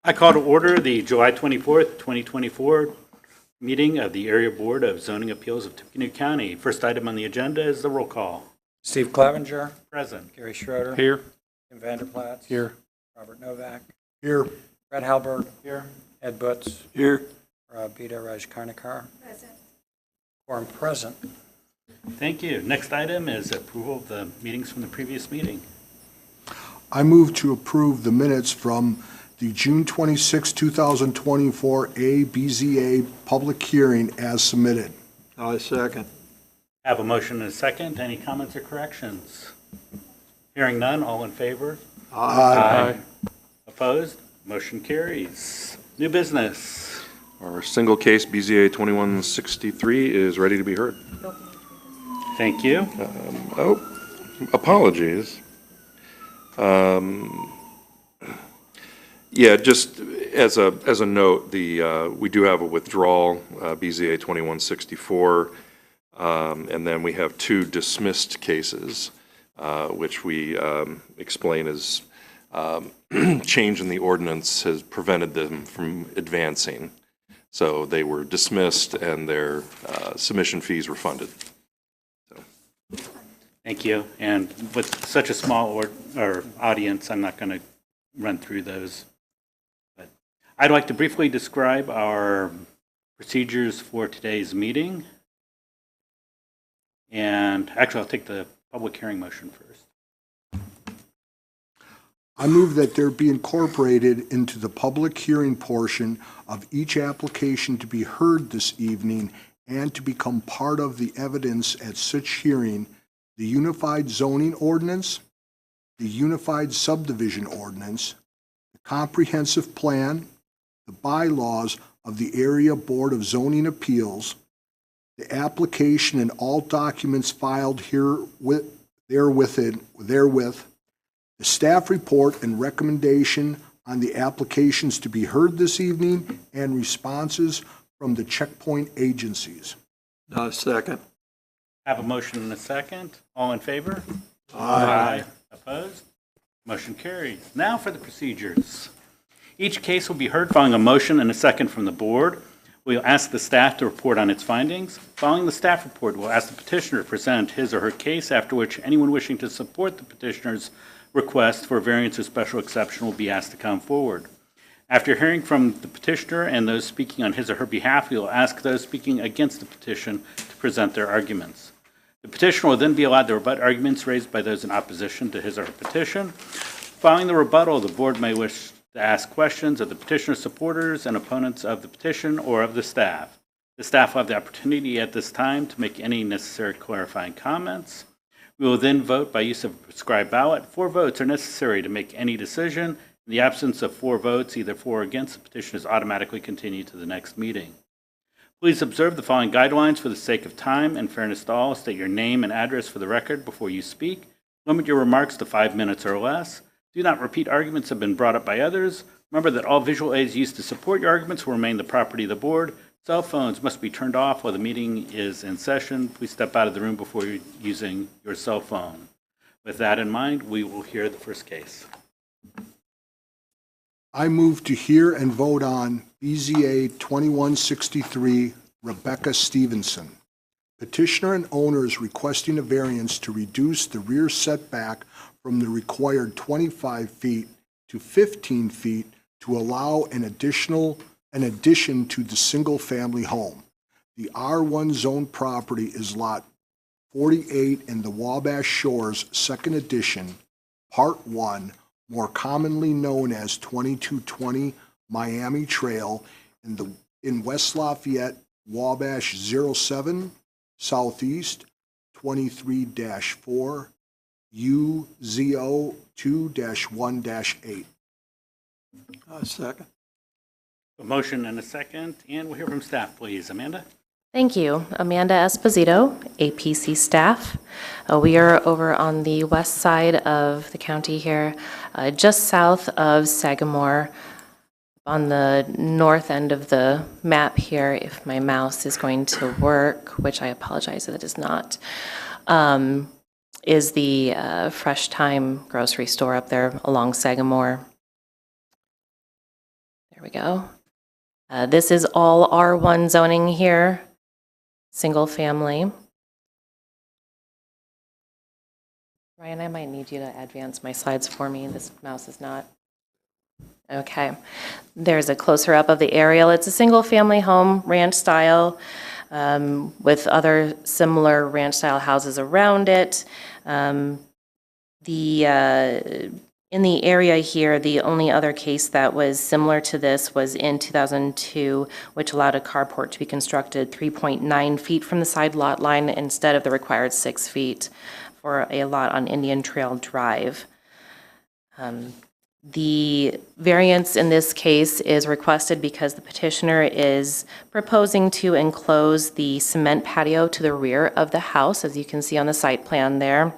I call to order the July 24th, 2024 meeting of the Area Board of Zoning Appeals of Tippecanoe County. First item on the agenda is the roll call. Steve Clevenger. Present. Gary Schroeder. Here. Tim Vanderplatz. Here. Robert Novak. Here. Brett Halberg. Here. Ed Butts. Here. Bita Rajkarnikar. Present. Quorum present. Thank you. Next item is approval of the meetings from the previous meeting. I move to approve the minutes from the June 26, 2024 BZA public hearing as submitted. I second. Have a motion and a second. Any comments or corrections? Hearing none, all in favor? Aye. Opposed? Motion carries. New business. Our single case BZA 2163 is ready to be heard. Thank you. Apologies. Yeah, just as a note, we do have a withdrawal, BZA 2164, and then we have two dismissed cases, which we explain as change in the ordinance has prevented them from advancing. So they were dismissed and their submission fees refunded. Thank you. And with such a small audience, I'm not going to run through those. But I'd like to briefly describe our procedures for today's meeting. And actually, I'll take the public hearing motion first. I move that there be incorporated into the public hearing portion of each application to be heard this evening and to become part of the evidence at such hearing, the Unified Zoning Ordinance, the Unified Subdivision Ordinance, the Comprehensive Plan, the bylaws of the Area Board of Zoning Appeals, the application and all documents filed therewith, the staff report and recommendation on the applications to be heard this evening, and responses from the checkpoint agencies. Second. Have a motion and a second. All in favor? Aye. Opposed? Motion carries. Now for the procedures. Each case will be heard following a motion and a second from the board. We'll ask the staff to report on its findings. Following the staff report, we'll ask the petitioner to present his or her case, after which anyone wishing to support the petitioner's request for variance or special exception will be asked to come forward. After hearing from the petitioner and those speaking on his or her behalf, we will ask those speaking against the petition to present their arguments. The petitioner will then be allowed to rebut arguments raised by those in opposition to his or her petition. Following the rebuttal, the board may wish to ask questions of the petitioner's supporters and opponents of the petition or of the staff. The staff will have the opportunity at this time to make any necessary clarifying comments. We will then vote by use of a prescribed ballot. 4 votes are necessary to make any decision. In the absence of 4 votes, either for or against, the petition is automatically continued to the next meeting. Please observe the following guidelines for the sake of time and fairness to all. State your name and address for the record before you speak. Limit your remarks to 5 minutes or less. Do not repeat arguments that have been brought up by others. Remember that all visual aids used to support your arguments will remain the property of the board. Cell phones must be turned off while the meeting is in session. Please step out of the room before you're using your cell phone. With that in mind, we will hear the first case. I move to hear and vote on BZA 2163, Rebecca Stevenson. Petitioner and owner is requesting a variance to reduce the rear setback from the required 25 feet to 15 feet to allow an addition to the single-family home. The R1 zone property is lot 48 in the Wabash Shores, second edition, part 1, more commonly known as 2220 Miami Trail in West Lafayette, Wabash 07, Southeast 23-4, UZO 2-1-8. Second. A motion and a second, and we'll hear from staff, please. Amanda? Thank you. Amanda Esposito, APC staff. We are over on the west side of the county here, just south of Sagamore, on the north end of the map here, if my mouse is going to work, which I apologize that it is not, is the Fresh Time grocery store up there along Sagamore. There we go. This is all R1 zoning here, single family. Ryan, I might need you to advance my slides for me. This mouse is not. Okay. There's a closer up of the aerial. It's a single family home, ranch style, with other similar ranch style houses around it. In the area here, the only other case that was similar to this was in 2002, which allowed a carport to be constructed 3.9 feet from the side lot line instead of the required 6 feet for a lot on Indian Trail Drive. The variance in this case is requested because the petitioner is proposing to enclose the cement patio to the rear of the house, as you can see on the site plan there.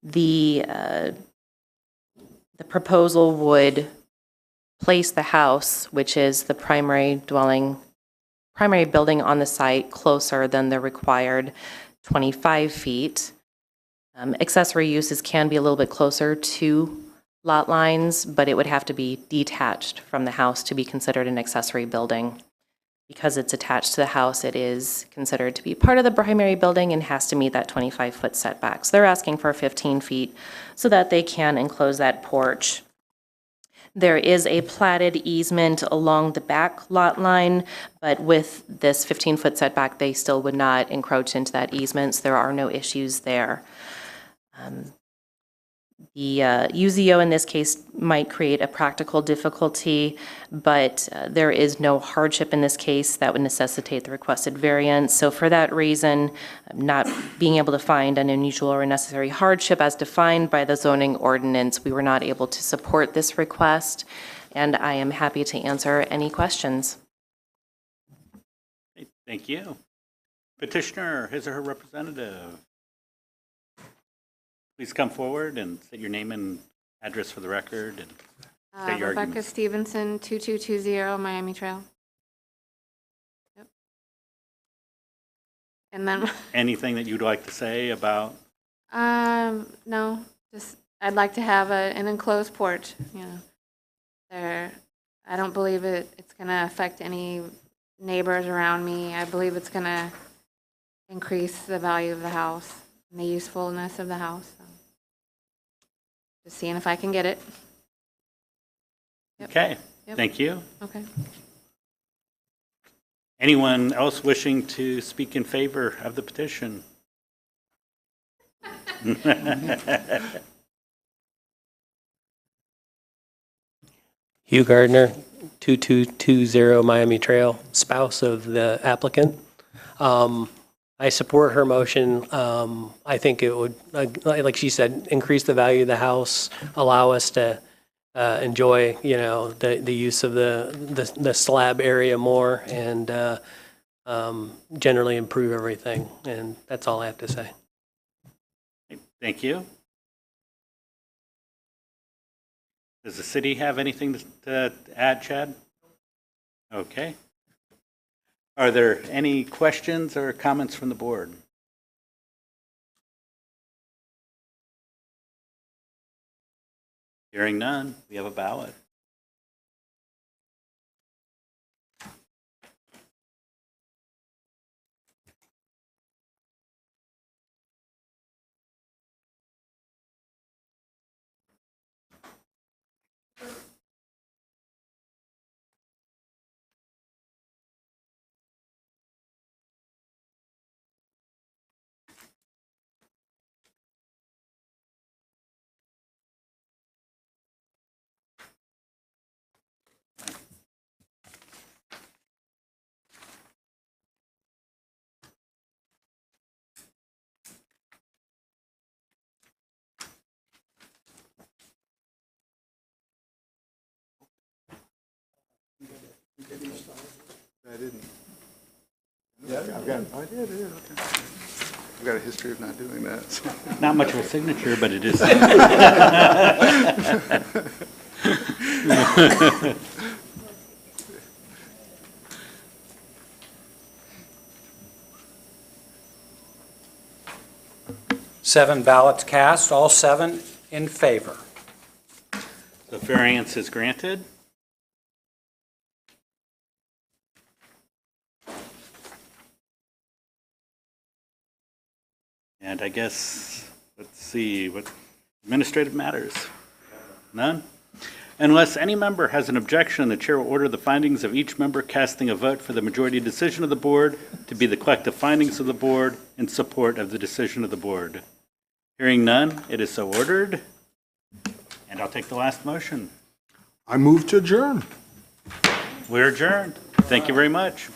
The proposal would place the house, which is the primary building on the site, closer than the required 25 feet. Accessory uses can be a little bit closer to lot lines, but it would have to be detached from the house to be considered an accessory building. Because it's attached to the house, it is considered to be part of the primary building and has to meet that 25-foot setback. So they're asking for 15 feet so that they can enclose that porch. There is a platted easement along the back lot line, but with this 15-foot setback, they still would not encroach into that easement, so there are no issues there. The UZO in this case might create a practical difficulty, but there is no hardship in this case that would necessitate the requested variance. So for that reason, not being able to find an unusual or unnecessary hardship as defined by the zoning ordinance, we were not able to support this request, and I am happy to answer any questions. Thank you. Petitioner, his or her representative. Please come forward and state your name and address for the record and state your Rebecca arguments. Stevenson, 2220 Miami Trail. Yep. And then, Anything that you'd like to say about, no, just, I'd like to have an enclosed porch, you know. I don't believe it's gonna affect any neighbors around me. I believe it's gonna increase the value of the house and the usefulness of the house. So. Just seeing if I can get it. Yep. okay, Yep. thank you. Okay. Anyone else wishing to speak in favor of the petition? Hugh Gardner, 2220 Miami Trail, spouse of the applicant. I support her motion. I think it would, like she said, increase the value of the house, allow us to enjoy, you know, the use of the slab area more, and generally improve everything. And that's all I have to say. Thank you. Does the city have anything to add, Chad? Okay. Are there any questions or comments from the board? Hearing none, we have a ballot. I didn't. Yeah, I did, okay. I've got a history of not doing that. So. Not much of a signature, but it is. Seven ballots cast, all seven in favor. The variance is granted. And I guess, let's see, what administrative matters? None? Unless any member has an objection, the chair will order the findings of each member casting a vote for the majority decision of the board to be the collective findings of the board in support of the decision of the board. Hearing none, it is so ordered. And I'll take the last motion. I move to adjourn. We're adjourned. Thank you very much.